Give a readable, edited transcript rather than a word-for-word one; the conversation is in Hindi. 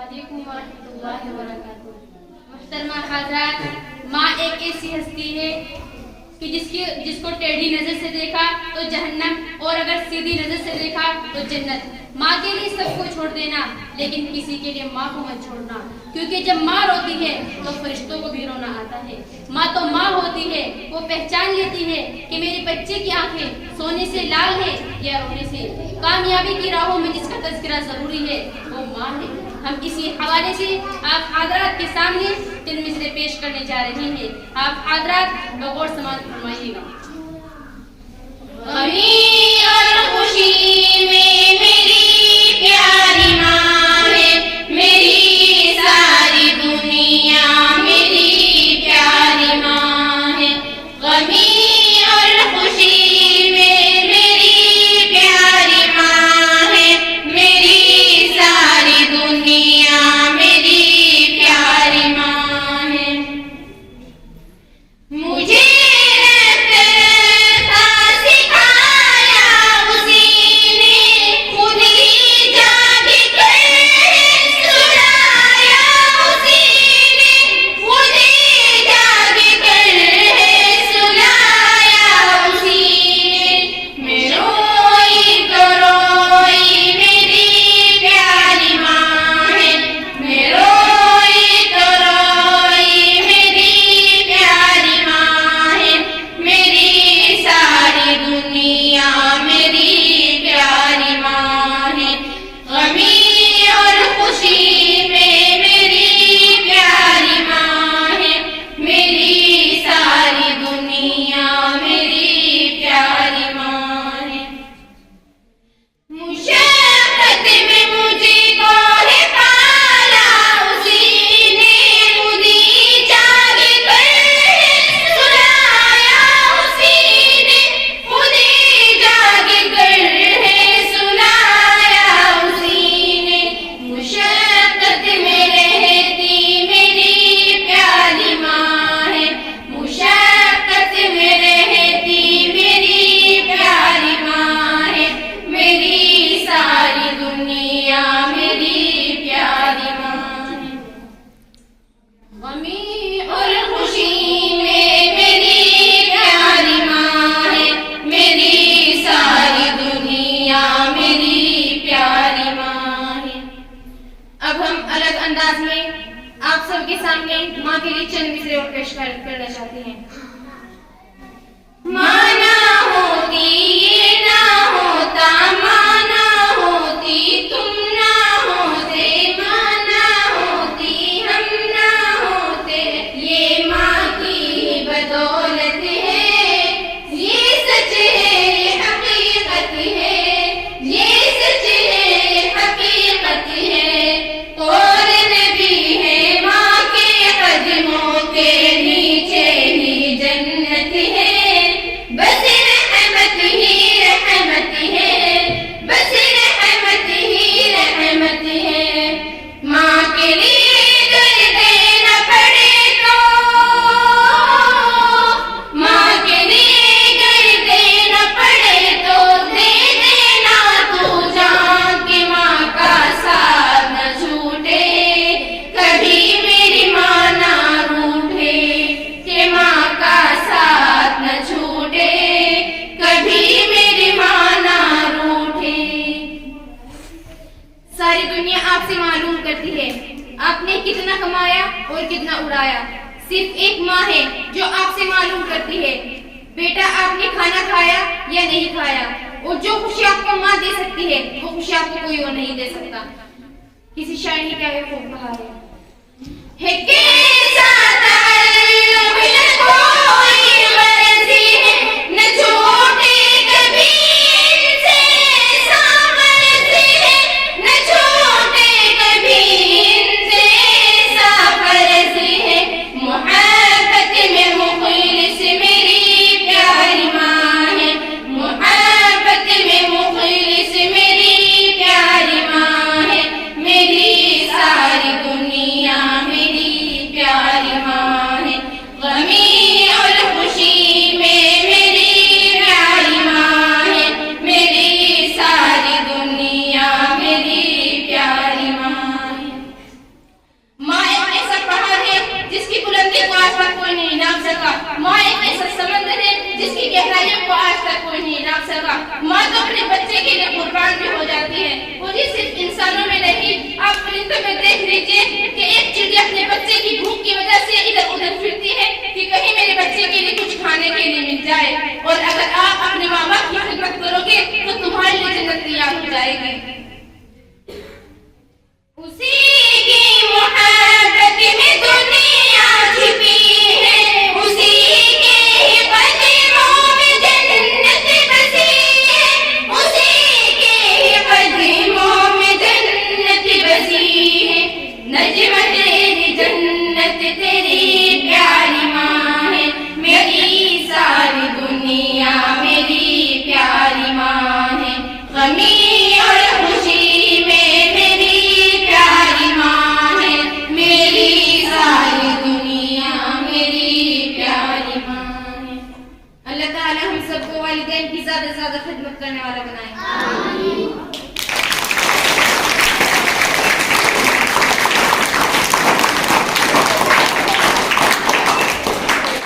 वालेकुम वरहमतुल्लाहि वबरकातुहू। मुहतरमा हज़रात, माँ एक ऐसी हस्ती है कि जिसको टेढ़ी नजर से देखा तो जहन्नम और अगर सीधी नजर से देखा तो जन्नत। माँ के लिए सबको छोड़ देना, लेकिन किसी के लिए माँ को मत छोड़ना, क्योंकि जब माँ रोती है तो फरिश्तों को भी रोना आता है। माँ तो माँ होती है, वो पहचान लेती है कि मेरे बच्चे की आंखें सोने से लाल है या रोने से। कामयाबी की राहों में जिसका तज़किरा जरूरी है वो माँ है। हम इसी हवाले से आप हज़रात के सामने 3 मिसरे पेश करने जा रहे हैं। आप हज़रात गौर समाअत फरमाइएगा। गमी और खुशी में मेरी प्यारी माँ है, मेरी सारी दुनिया मेरी प्यारी माँ है। गमी और खुशी में मेरी प्यारी माँ है, मेरी सारी दुनिया मेरी प्यारी माँ है। मुझे आप सबके सामने माँ के लिए चंद मिसरे और पेश करना चाहते हैं। माँ ना होती ये ना होता, माँ ना होती तुम ना होते, माँ ना होती हम ना होते, ये माँ की बदौलत है, ये सच है ये हकीकत है, ये सच है ये हकीकत है। और नबी है माँ के कदमों के नीचे ही जन्नत है, बस रहमत ही रहमत है, बस रहमत ही रहमत है। माँ के लिए कर देना पड़े तो, माँ के लिए कर देना पड़े तो दे देना तू जान के माँ का साथ न छूटे, कभी मेरी माँ ना रूठे, के माँ का साथ न छूटे, कभी मेरी माँ ना रूठे। सारी दुनिया आपसे मालूम करती है आपने कितना कमाया और कितना उड़ाया। सिर्फ एक माँ है जो आपसे मालूम करती है बेटा आपने खाना खाया या नहीं खाया, और जो खुशी आपको माँ दे सकती है वो खुशी आपको कोई और नहीं दे सकता। किसी शायर ने क्या खूब कहा है के साथ कोई मर्जी है न छूटे कभी इनसे, सामर्जी है न छूटे कभी इनसे, साफर्जी है। मोहब्बत में मुखलिस मेरी प्यारी माँ है, मोहब्बत में मुखलिस मेरी प्यारी माँ है, मेरी सारी दुनिया मेरी जाएगी। उसी की मोहब्बत में दुनिया छिपी है, उसी के ही कदमों में जन्नत बसी है, उसी के ही कदमों में जन्नत बसी है। नजम तेरी जन्नत तेरी प्यारी माँ है, मेरी सारी दुनिया मेरी प्यारी माँ है। गमी और खुशी में मेरी प्यारी माँ है, मेरी सारी दुनिया मेरी प्यारी माँ है। अल्लाह ताला हम सबको वालिदैन की ज्यादा से ज्यादा खिदमत करने वाला बनाए।